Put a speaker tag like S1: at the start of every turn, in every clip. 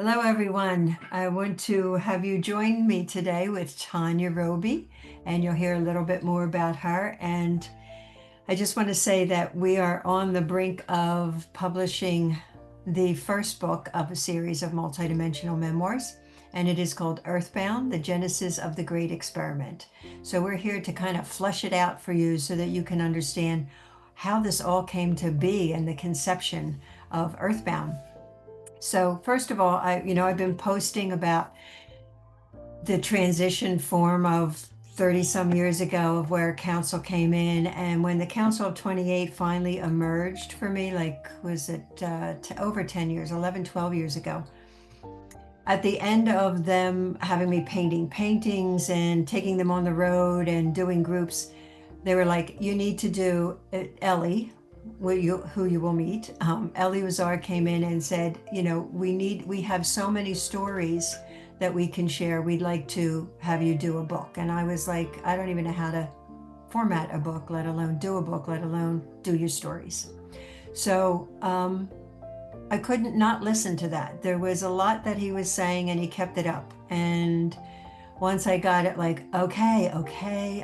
S1: Hello, everyone. I want to have you join me today with Tanya Roby, and you'll hear a little bit more about her. And I just want to say that we are on the brink of publishing the first book of a series of multidimensional memoirs, and it is called Earthbound, The Genesis of the Great Experiment. So we're here to kind of flesh it out for you so that you can understand how this all came to be and the conception of Earthbound. So first of all, I've been posting about the transition form of 30 some years ago of where council came in. And when the Council of 28 finally emerged for me, like, was it over 10 years, 11, 12 years ago, at the end of them having me painting paintings and taking them on the road and doing groups, they were like, you need to do Ellie, who you will meet. Ellie Wazar came in and said, we have so many stories that we can share. We'd like to have you do a book. And I was like, I don't even know how to format a book, let alone do a book, let alone do your stories. So I couldn't not listen to that. There was a lot that he was saying and he kept it up. And once I got it, like, okay,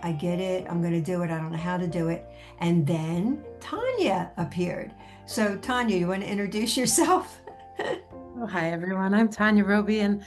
S1: I get it. I'm going to do it. I don't know how to do it. And then Tanya appeared. So Tanya, you want to introduce yourself?
S2: Oh, hi, everyone. I'm Tanya Roby, and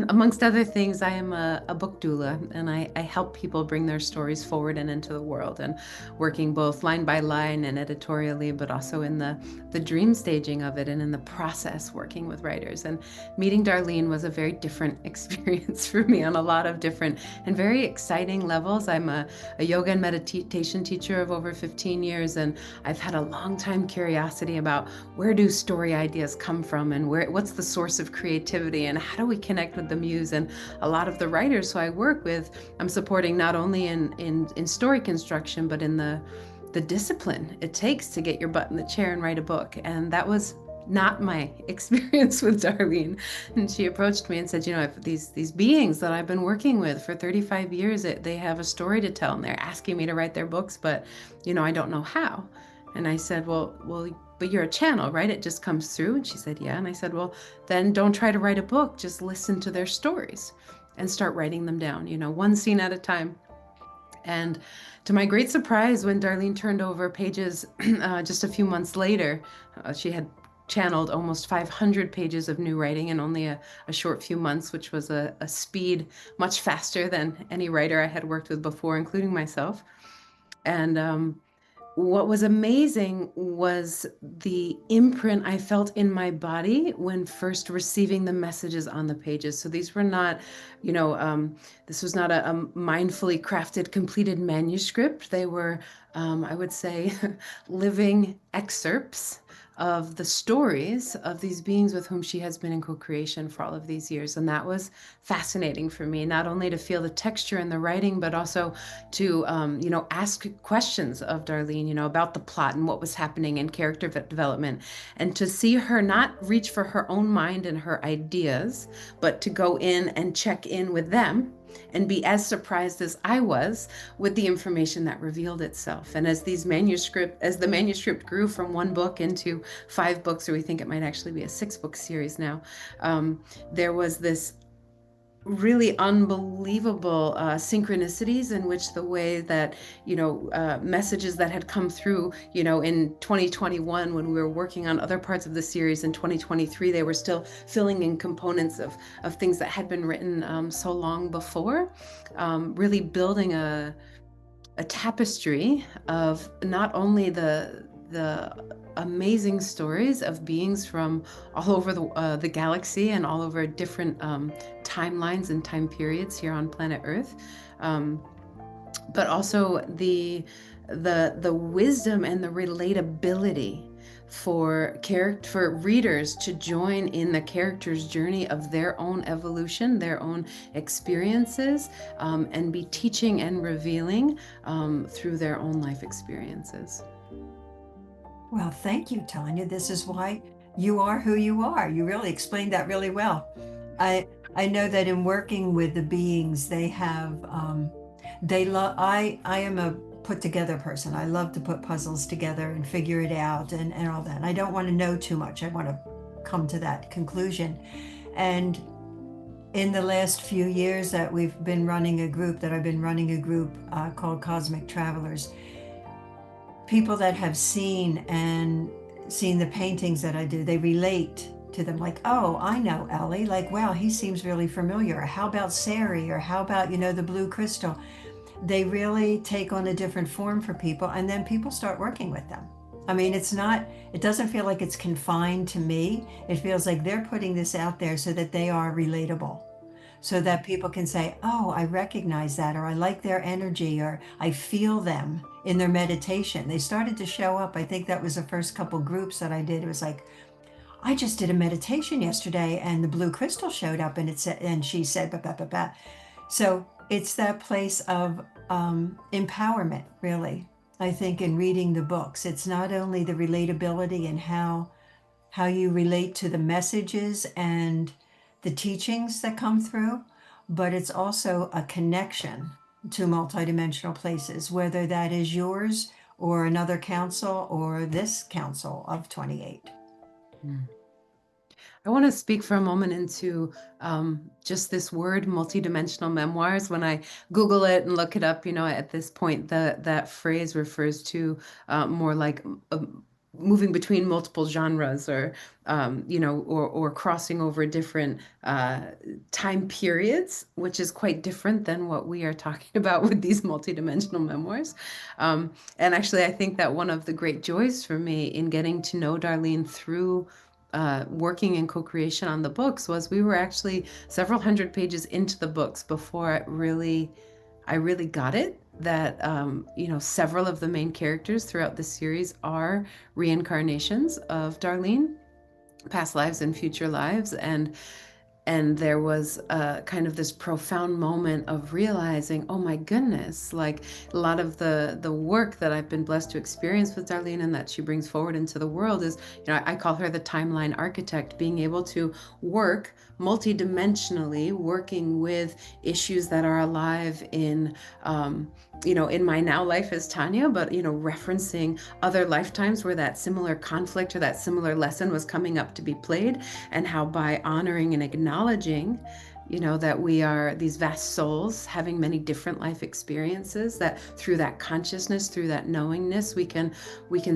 S2: amongst other things, I am a book doula, and I help people bring their stories forward and into the world, and working both line by line and editorially, but also in the dream staging of it and in the process working with writers. And meeting Darlene was a very different experience for me on a lot of different and very exciting levels. I'm a yoga and meditation teacher of over 15 years, and I've had a long time curiosity about where do story ideas come from and what's the source of creativity and how do we connect with the muse. And a lot of the writers who I work with, I'm supporting not only in story construction, but in the discipline it takes to get your butt in the chair and write a book. And that was not my experience with Darlene. And she approached me and said, if these beings that I've been working with for 35 years, they have a story to tell and they're asking me to write their books, but I don't know how. And I said, well, but you're a channel, right? It just comes through. And she said, yeah. And I said, well, then don't try to write a book. Just listen to their stories and start writing them down, one scene at a time. And to my great surprise, when Darlene turned over pages just a few months later, she had channeled almost 500 pages of new writing in only a short few months, which was a speed much faster than any writer I had worked with before, including myself. And what was amazing was the imprint I felt in my body when first receiving the messages on the pages. So these were not, this was not a mindfully crafted, completed manuscript. They were, I would say, living excerpts of the stories of these beings with whom she has been in co-creation for all of these years. And that was fascinating for me, not only to feel the texture in the writing, but also to, ask questions of Darlene, about the plot and what was happening in character development, and to see her not reach for her own mind and her ideas, but to go in and check in with them and be as surprised as I was with the information that revealed itself. And as the manuscript grew from one book into 5 books, or we think it might actually be a 6-book series now, there was this really unbelievable synchronicities in which the way that messages that had come through in 2021 when we were working on other parts of the series, in 2023 they were still filling in components of things that had been written so long before, really building a tapestry of not only the amazing stories of beings from all over the galaxy and all over different timelines and time periods here on planet Earth, but also the wisdom and the relatability for readers to join in the character's journey of their own evolution, their own experiences, and be teaching and revealing through their own life experiences.
S1: Well, thank you, Tanya. This is why you are who you are. You really explained that really well. I know that in working with the beings, they have they love. I am a put together person. I love to put puzzles together and figure it out and all that. And I don't want to know too much. I want to come to that conclusion. And in the last few years that we've been running a group, that I've been running a group called Cosmic Travelers, people that have seen the paintings that I do, they relate to them, like, oh, I know Ellie, like, wow, he seems really familiar. Or how about Sari? Or how about, the blue crystal? They really take on a different form for people, and then people start working with them. I mean, it doesn't feel like it's confined to me. It feels like they're putting this out there so that they are relatable, so that people can say, oh, I recognize that, or I like their energy, or I feel them in their meditation. They started to show up. I think that was the first couple groups that I did. It was like, I just did a meditation yesterday and the blue crystal showed up, and it said, and she said, bah, bah, bah, bah. So it's that place of empowerment, really. I think in reading the books, it's not only the relatability and how you relate to the messages and the teachings that come through, but it's also a connection to multidimensional places, whether that is yours or another council or this council of 28.
S2: I want to speak for a moment into just this word, multidimensional memoirs. When I Google it and look it up, at this point, that phrase refers to more like moving between multiple genres, or or crossing over different time periods, which is quite different than what we are talking about with these multidimensional memoirs. And actually, I think that one of the great joys for me in getting to know Darlene through working in co-creation on the books was we were actually several hundred pages into the books before I really got it, that several of the main characters throughout the series are reincarnations of Darlene, past lives and future lives. And there was kind of this profound moment of realizing, oh my goodness, like a lot of the work that I've been blessed to experience with Darlene and that she brings forward into the world is, I call her the timeline architect, being able to work multidimensionally, working with issues that are alive in in my now life as Tanya, but referencing other lifetimes where that similar conflict or that similar lesson was coming up to be played, and how by honoring and acknowledging that we are these vast souls having many different life experiences, that through that consciousness, through that knowingness, we can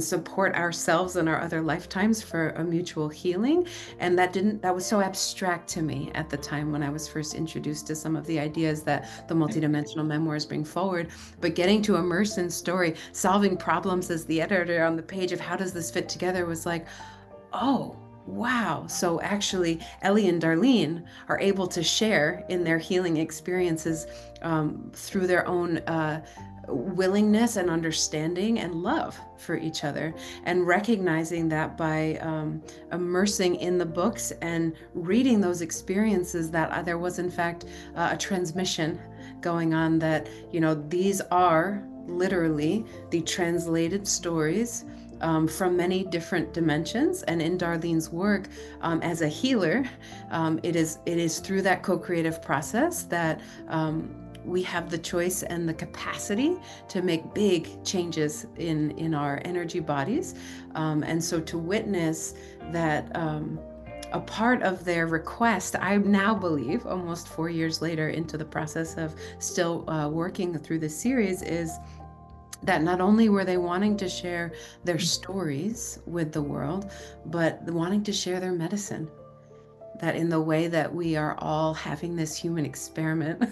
S2: support ourselves and our other lifetimes for a mutual healing. And that was so abstract to me at the time when I was first introduced to some of the ideas that the multidimensional memoirs bring forward. But getting to immerse in story, solving problems as the editor on the page of how does this fit together, was like, oh, wow. So actually, Ellie and Darlene are able to share in their healing experiences through their own willingness and understanding and love for each other, and recognizing that by immersing in the books and reading those experiences, that there was in fact a transmission going on, that these are literally the translated stories from many different dimensions. And in Darlene's work as a healer, it is through that co-creative process that we have the choice and the capacity to make big changes in our energy bodies. And so to witness that a part of their request, I now believe, almost 4 years later into the process of still working through the series, is that not only were they wanting to share their stories with the world, but wanting to share their medicine. That in the way that we are all having this human experiment,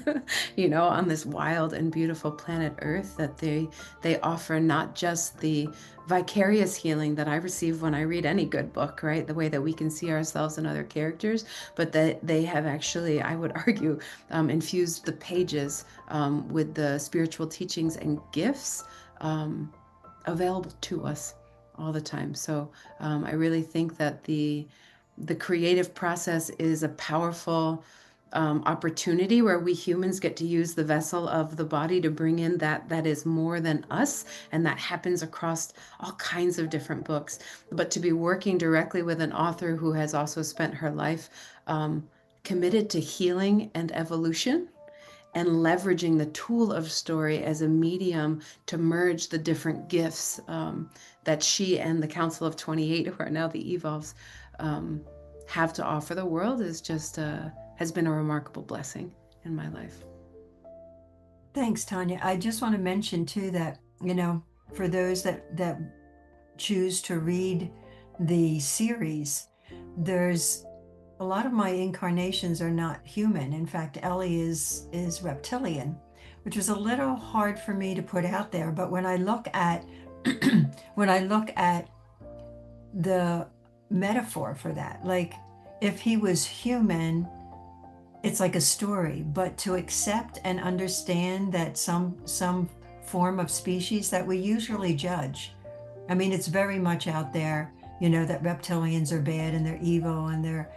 S2: on this wild and beautiful planet Earth, that they offer not just the vicarious healing that I receive when I read any good book, right? The way that we can see ourselves and other characters, but that they have actually, I would argue, infused the pages with the spiritual teachings and gifts available to us all the time. So I really think that the creative process is a powerful opportunity where we humans get to use the vessel of the body to bring in that is more than us, and that happens across all kinds of different books. But to be working directly with an author who has also spent her life committed to healing and evolution, and leveraging the tool of story as a medium to merge the different gifts that she and the Council of 28, who are now the Evolves, have to offer the world is just has been a remarkable blessing in my life.
S1: Thanks, Tanya. I just want to mention too that, for those that choose to read the series, there's a lot of my incarnations are not human. In fact, Ellie is reptilian, which was a little hard for me to put out there. But when I look at when I look at the metaphor for that, like if he was human, it's like a story. But to accept and understand that some form of species that we usually judge, I mean, it's very much out there, that reptilians are bad and they're evil and they're,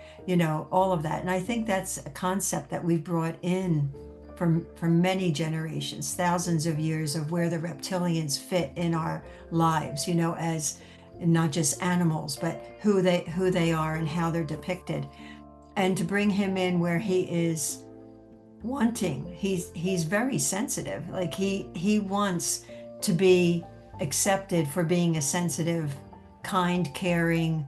S1: all of that. And I think that's a concept that we've brought in from many generations, thousands of years, of where the reptilians fit in our lives, as not just animals, but who they are and how they're depicted. And to bring him in where he is wanting, he's very sensitive. Like he wants to be accepted for being a sensitive, kind, caring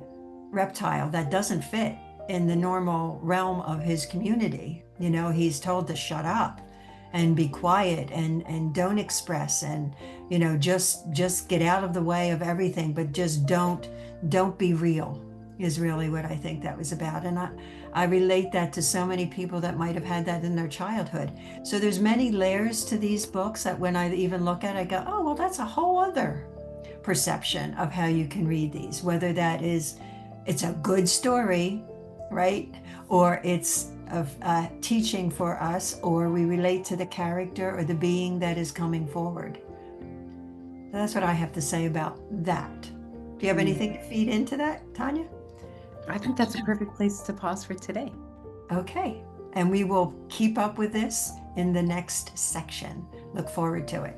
S1: reptile that doesn't fit in the normal realm of his community. He's told to shut up and be quiet and don't express, and just get out of the way of everything, but just don't be real, is really what I think that was about. And I relate that to so many people that might have had that in their childhood. So there's many layers to these books that when I even look at it, I go, oh, well, that's a whole other perception of how you can read these, whether that is, it's a good story, right? Or it's a teaching for us, or we relate to the character or the being that is coming forward. That's what I have to say about that. Do you have anything to feed into that, Tanya?
S2: I think that's a perfect place to pause for today.
S1: Okay. And we will keep up with this in the next section. Look forward to it.